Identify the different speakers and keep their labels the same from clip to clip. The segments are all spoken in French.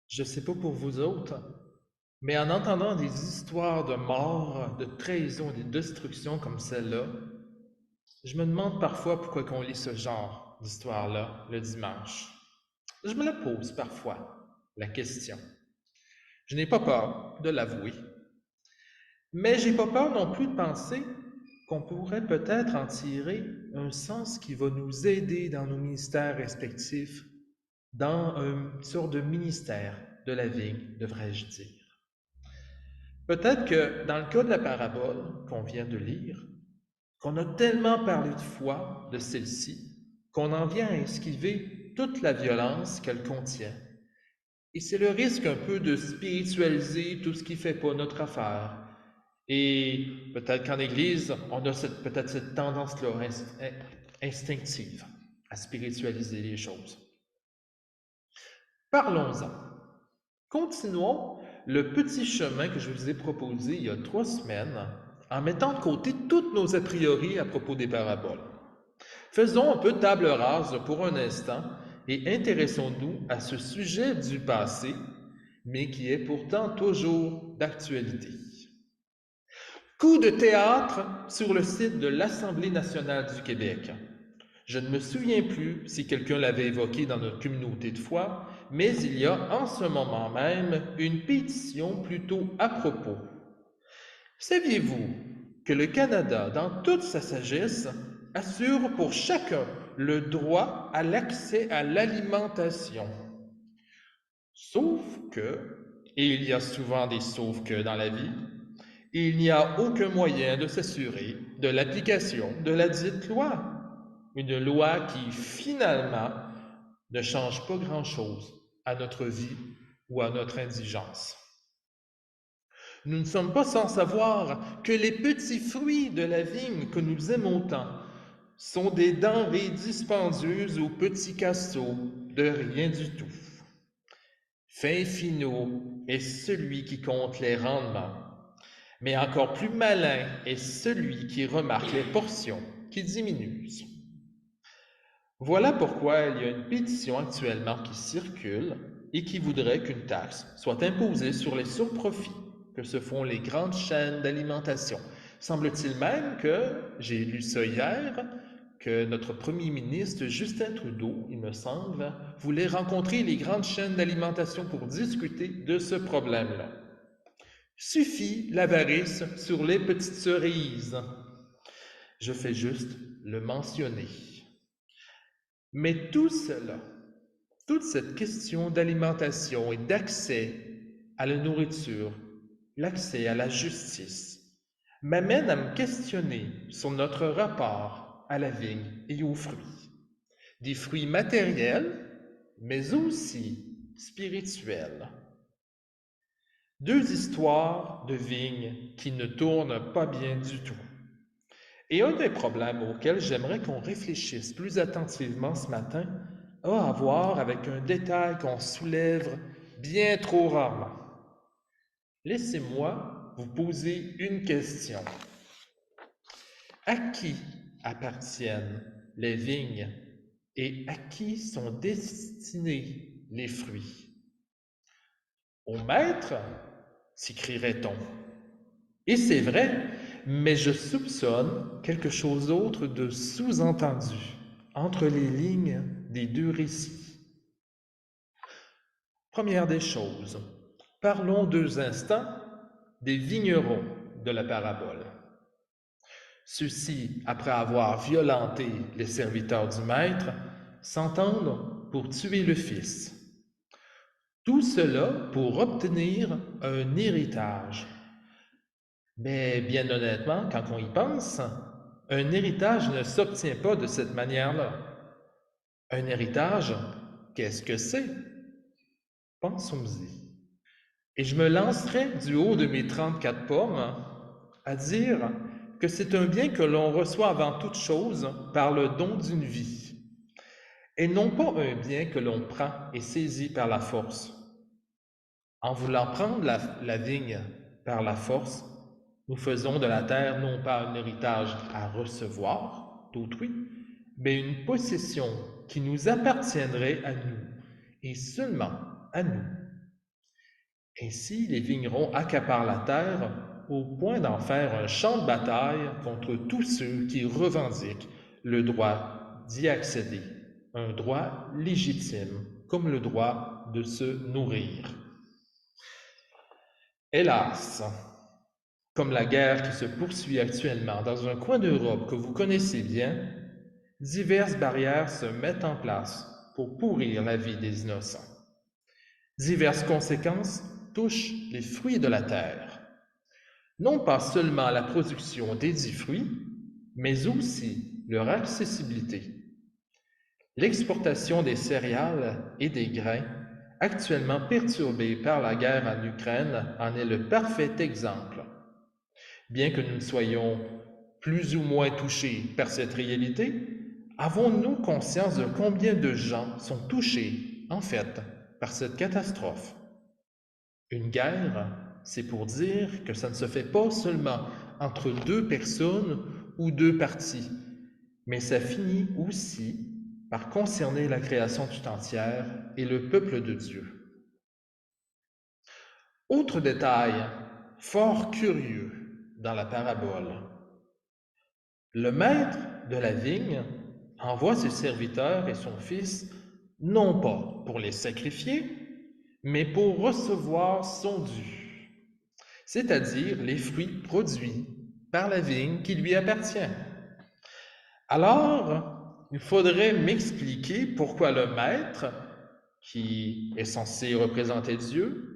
Speaker 1: Je sais pas pour vous autres, mais en entendant des histoires de mort, de trahison et de destruction comme celle-là, je me demande parfois pourquoi qu'on lit ce genre d'histoire-là le dimanche. Je me la pose parfois, la question. Je n'ai pas peur de l'avouer, mais j'ai pas peur non plus de penser qu'on pourrait peut-être en tirer un sens qui va nous aider dans nos ministères respectifs, dans une sorte de ministère de la vigne, devrais-je dire. Peut-être que dans le cas de la parabole qu'on vient de lire, qu'on a tellement parlé de foi de celle-ci, qu'on en vient à esquiver toute la violence qu'elle contient. Et c'est le risque un peu de spiritualiser tout ce qui ne fait pas notre affaire. Et peut-être qu'en Église, on a peut-être cette tendance-là instinctive à spiritualiser les choses. Parlons-en. Continuons le petit chemin que je vous ai proposé il y a 3 semaines en mettant de côté toutes nos a priori à propos des paraboles. Faisons un peu table rase pour un instant et intéressons-nous à ce sujet du passé, mais qui est pourtant toujours d'actualité. Coup de théâtre sur le site de l'Assemblée nationale du Québec. Je ne me souviens plus si quelqu'un l'avait évoqué dans notre communauté de foi, mais il y a en ce moment même une pétition plutôt à propos. Saviez-vous que le Canada, dans toute sa sagesse, assure pour chacun le droit à l'accès à l'alimentation? Sauf que, et il y a souvent des sauf que dans la vie, il n'y a aucun moyen de s'assurer de l'application de la dite loi. Une loi qui, finalement, ne change pas grand-chose à notre vie ou à notre indigence. Nous ne sommes pas sans savoir que les petits fruits de la vigne que nous aimons tant sont des denrées dispendieuses aux petits casseaux de rien du tout. Fin finot est celui qui compte les rendements, mais encore plus malin est celui qui remarque les portions qui diminuent. Voilà pourquoi il y a une pétition actuellement qui circule et qui voudrait qu'une taxe soit imposée sur les surprofits que se font les grandes chaînes d'alimentation. Semble-t-il même que, j'ai lu ça hier, que notre premier ministre Justin Trudeau, il me semble, voulait rencontrer les grandes chaînes d'alimentation pour discuter de ce problème-là. Suffit l'avarice sur les petites cerises. Je fais juste le mentionner. Mais tout cela, toute cette question d'alimentation et d'accès à la nourriture, l'accès à la justice, m'amène à me questionner sur notre rapport à la vigne et aux fruits. Des fruits matériels, mais aussi spirituels. Deux histoires de vignes qui ne tournent pas bien du tout. Et un des problèmes auxquels j'aimerais qu'on réfléchisse plus attentivement ce matin a à voir avec un détail qu'on soulève bien trop rarement. Laissez-moi vous poser une question. À qui appartiennent les vignes et à qui sont destinés les fruits? Au maître, s'écrierait-on. Et c'est vrai, mais je soupçonne quelque chose d'autre de sous-entendu entre les lignes des deux récits. Première des choses, parlons 2 instants des vignerons de la parabole. Ceux-ci, après avoir violenté les serviteurs du maître, s'entendent pour tuer le fils. Tout cela pour obtenir un héritage. Mais bien honnêtement, quand on y pense, un héritage ne s'obtient pas de cette manière-là. Un héritage, qu'est-ce que c'est? Pensons-y. Et je me lancerai du haut de mes 34 pommes à dire que c'est un bien que l'on reçoit avant toute chose par le don d'une vie, et non pas un bien que l'on prend et saisit par la force. En voulant prendre la vigne par la force, nous faisons de la terre non pas un héritage à recevoir d'autrui, mais une possession qui nous appartiendrait à nous, et seulement à nous. Ainsi, les vignerons accaparent la terre au point d'en faire un champ de bataille contre tous ceux qui revendiquent le droit d'y accéder, un droit légitime, comme le droit de se nourrir. Hélas, comme la guerre qui se poursuit actuellement dans un coin d'Europe que vous connaissez bien, diverses barrières se mettent en place pour pourrir la vie des innocents. Diverses conséquences touchent les fruits de la terre, non pas seulement la production des dits fruits, mais aussi leur accessibilité. L'exportation des céréales et des grains, actuellement perturbée par la guerre en Ukraine, en est le parfait exemple. Bien que nous soyons plus ou moins touchés par cette réalité, avons-nous conscience de combien de gens sont touchés, en fait, par cette catastrophe? Une guerre, c'est pour dire que ça ne se fait pas seulement entre deux personnes ou deux parties, mais ça finit aussi par concerner la création tout entière et le peuple de Dieu. Autre détail fort curieux dans la parabole. Le maître de la vigne envoie ses serviteurs et son fils non pas pour les sacrifier, mais pour recevoir son dû, c'est-à-dire les fruits produits par la vigne qui lui appartient. Alors, il faudrait m'expliquer pourquoi le maître, qui est censé représenter Dieu,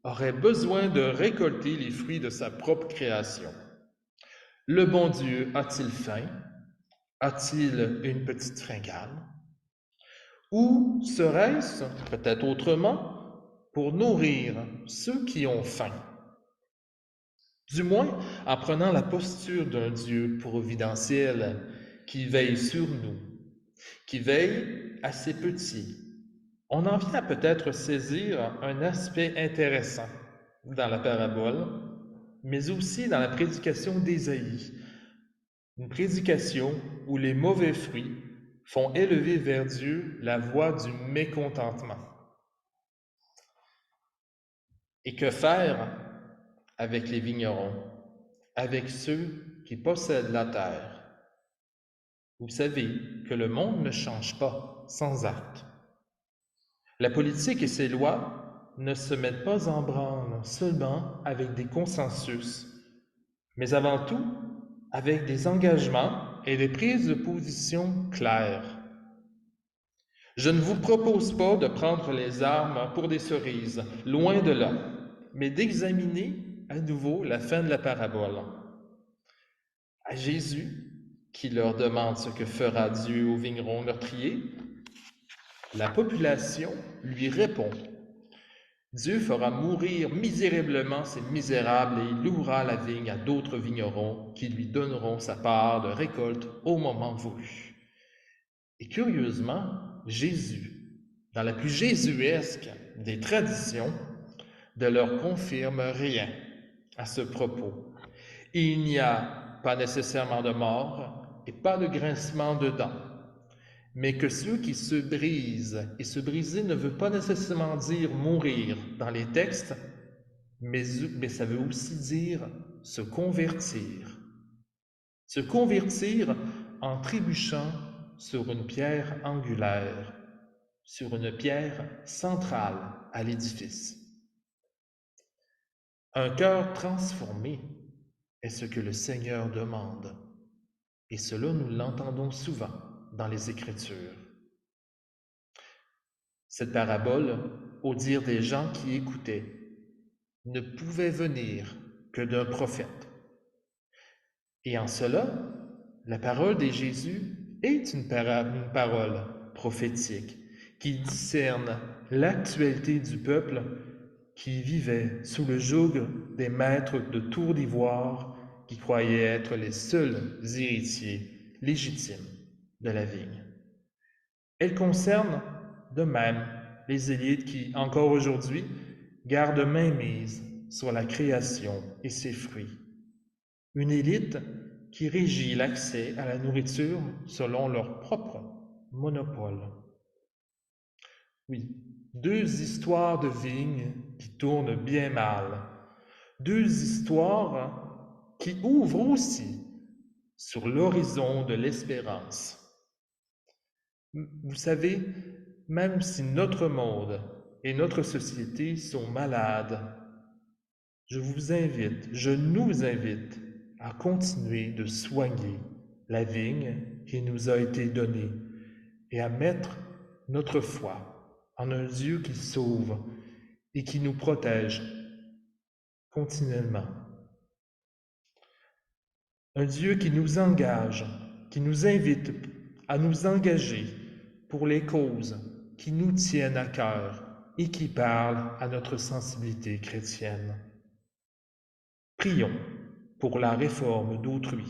Speaker 1: aurait besoin de récolter les fruits de sa propre création. Le bon Dieu a-t-il faim? A-t-il une petite fringale? Ou serait-ce, peut-être autrement, pour nourrir ceux qui ont faim? Du moins en prenant la posture d'un Dieu providentiel qui veille sur nous, qui veille à ses petits. On en vient à peut-être saisir un aspect intéressant dans la parabole, mais aussi dans la prédication d'Ésaïe. Une prédication où les mauvais fruits font élever vers Dieu la voix du mécontentement. Et que faire avec les vignerons, avec ceux qui possèdent la terre? Vous savez que le monde ne change pas sans actes. La politique et ses lois ne se mettent pas en branle seulement avec des consensus, mais avant tout avec des engagements et des prises de position claires. Je ne vous propose pas de prendre les armes pour des cerises, loin de là, mais d'examiner à nouveau la fin de la parabole. À Jésus, qui leur demande ce que fera Dieu aux vignerons meurtriers, la population lui répond: Dieu fera mourir misérablement ces misérables et il louera la vigne à d'autres vignerons qui lui donneront sa part de récolte au moment voulu. Et curieusement, Jésus, dans la plus jésuesque des traditions, ne leur confirme rien à ce propos. Il n'y a pas nécessairement de mort et pas de grincement de dents, mais que ceux qui se brisent, et se briser ne veut pas nécessairement dire mourir dans les textes, mais ça veut aussi dire se convertir. Se convertir en trébuchant sur une pierre angulaire, sur une pierre centrale à l'édifice. Un cœur transformé est ce que le Seigneur demande, et cela nous l'entendons souvent dans les Écritures. Cette parabole, au dire des gens qui écoutaient, ne pouvait venir que d'un prophète. Et en cela, la parole de Jésus est une parole prophétique qui discerne l'actualité du peuple qui vivait sous le joug des maîtres de tours d'ivoire qui croyaient être les seuls héritiers légitimes de la vigne. Elle concerne de même les élites qui, encore aujourd'hui, gardent mainmise sur la création et ses fruits. Une élite qui régit l'accès à la nourriture selon leur propre monopole. Oui, deux histoires de vignes qui tournent bien mal. Deux histoires qui ouvrent aussi sur l'horizon de l'espérance. Vous savez, même si notre monde et notre société sont malades, je nous invite à continuer de soigner la vigne qui nous a été donnée et à mettre notre foi en un Dieu qui sauve et qui nous protège continuellement. Un Dieu qui nous engage, qui nous invite à nous engager pour les causes qui nous tiennent à cœur et qui parlent à notre sensibilité chrétienne. Prions pour la réforme d'autrui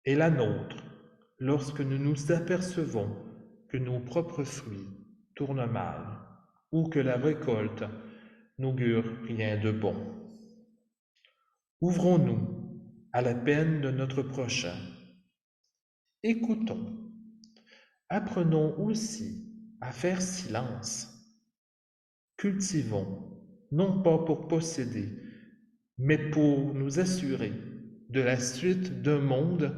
Speaker 1: et la nôtre lorsque nous nous apercevons que nos propres fruits tournent mal ou que la récolte n'augure rien de bon. Ouvrons-nous à la peine de notre prochain. Écoutons. Apprenons aussi à faire silence. Cultivons, non pas pour posséder, mais pour nous assurer de la suite d'un monde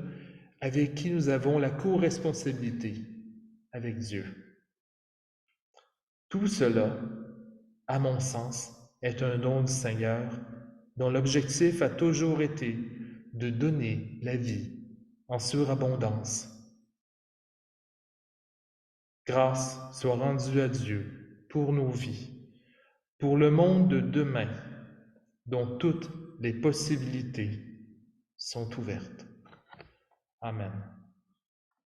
Speaker 1: avec qui nous avons la co-responsabilité avec Dieu. Tout cela, à mon sens, est un don du Seigneur dont l'objectif a toujours été de donner la vie en surabondance. Grâce soit rendue à Dieu pour nos vies, pour le monde de demain, dont toutes les possibilités sont ouvertes. Amen.